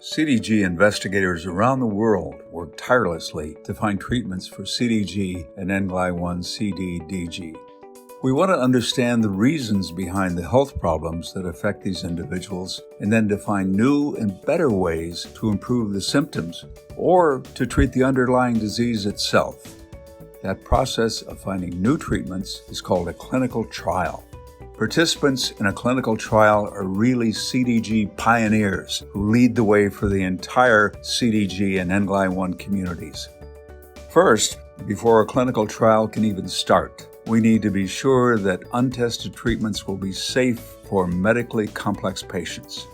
CDG investigators around the world work tirelessly to find treatments for CDG and NGLY1 CDG. We want to understand the reasons behind the health problems that affect these individuals and then to find new and better ways to improve the symptoms or to treat the underlying disease itself. That process of finding new treatments is called a clinical trial. Participants in a clinical trial are really CDG pioneers who lead the way for the entire CDG and NGLY1 communities. First, before a clinical trial can even start, we need to be sure that untested treatments will be safe for medically complex patients.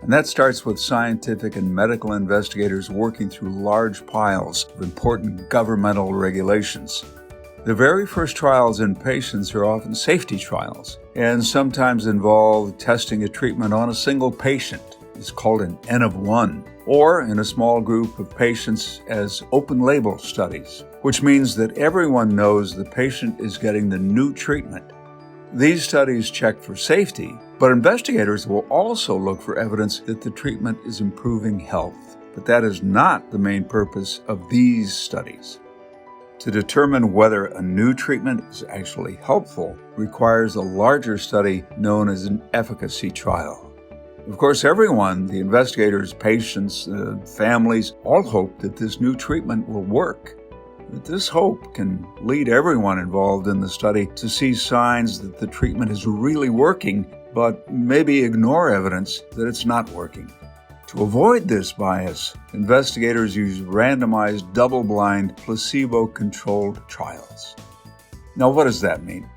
And that starts with scientific and medical investigators working through large piles of important governmental regulations. The very first trials in patients are often safety trials and sometimes involve testing a treatment on a single patient. It's called an N of 1, or in a small group of patients as open-label studies, which means that everyone knows the patient is getting the new treatment. These studies check for safety, but investigators will also look for evidence that the treatment is improving health. But that is not the main purpose of these studies. To determine whether a new treatment is actually helpful requires a larger study known as an efficacy trial. Of course, everyone, the investigators, patients, families, all hope that this new treatment will work. But this hope can lead everyone involved in the study to see signs that the treatment is really working, but maybe ignore evidence that it's not working. To avoid this bias, investigators use randomized, double-blind, placebo-controlled trials. Now, what does that mean?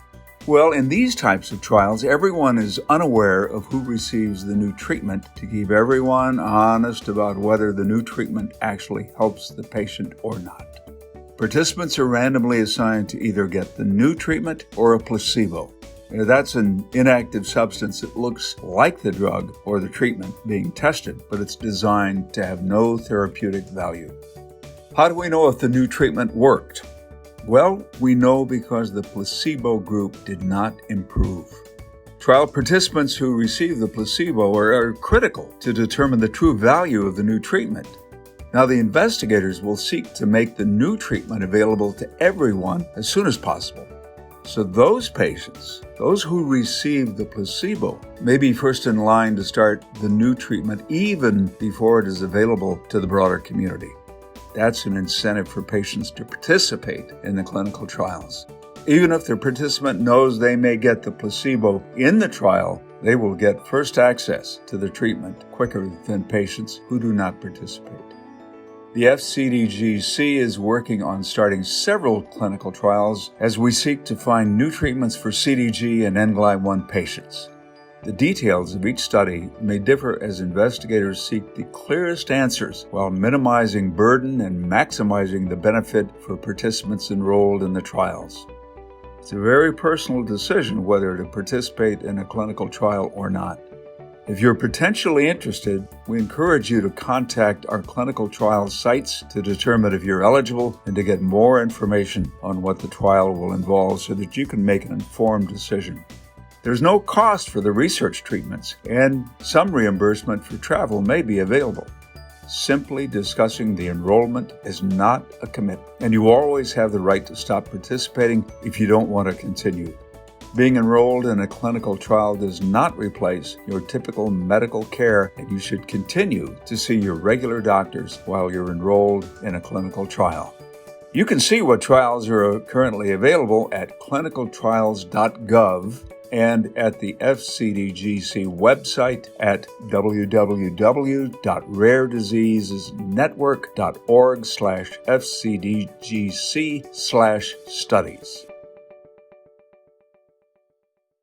Well, in these types of trials, everyone is unaware of who receives the new treatment to keep everyone honest about whether the new treatment actually helps the patient or not. Participants are randomly assigned to either get the new treatment or a placebo. That's an inactive substance that looks like the drug or the treatment being tested, but it's designed to have no therapeutic value. How do we know if the new treatment worked? Well, we know because the placebo group did not improve. Trial participants who receive the placebo are critical to determine the true value of the new treatment. Now, the investigators will seek to make the new treatment available to everyone as soon as possible. So those patients, those who receive the placebo, may be first in line to start the new treatment even before it is available to the broader community. That's an incentive for patients to participate in the clinical trials. Even if the participant knows they may get the placebo in the trial, they will get first access to the treatment quicker than patients who do not participate. The FCDGC is working on starting several clinical trials as we seek to find new treatments for CDG and NGLY1 patients. The details of each study may differ as investigators seek the clearest answers while minimizing burden and maximizing the benefit for participants enrolled in the trials. It's a very personal decision whether to participate in a clinical trial or not. If you're potentially interested, we encourage you to contact our clinical trial sites to determine if you're eligible and to get more information on what the trial will involve so that you can make an informed decision. There's no cost for the research treatments, and some reimbursement for travel may be available. Simply discussing the enrollment is not a commitment, and you always have the right to stop participating if you don't want to continue. Being enrolled in a clinical trial does not replace your typical medical care, and you should continue to see your regular doctors while you're enrolled in a clinical trial. You can see what trials are currently available at clinicaltrials.gov and at the FCDGC website at www.rarediseasesnetwork.org/FCDGC/studies.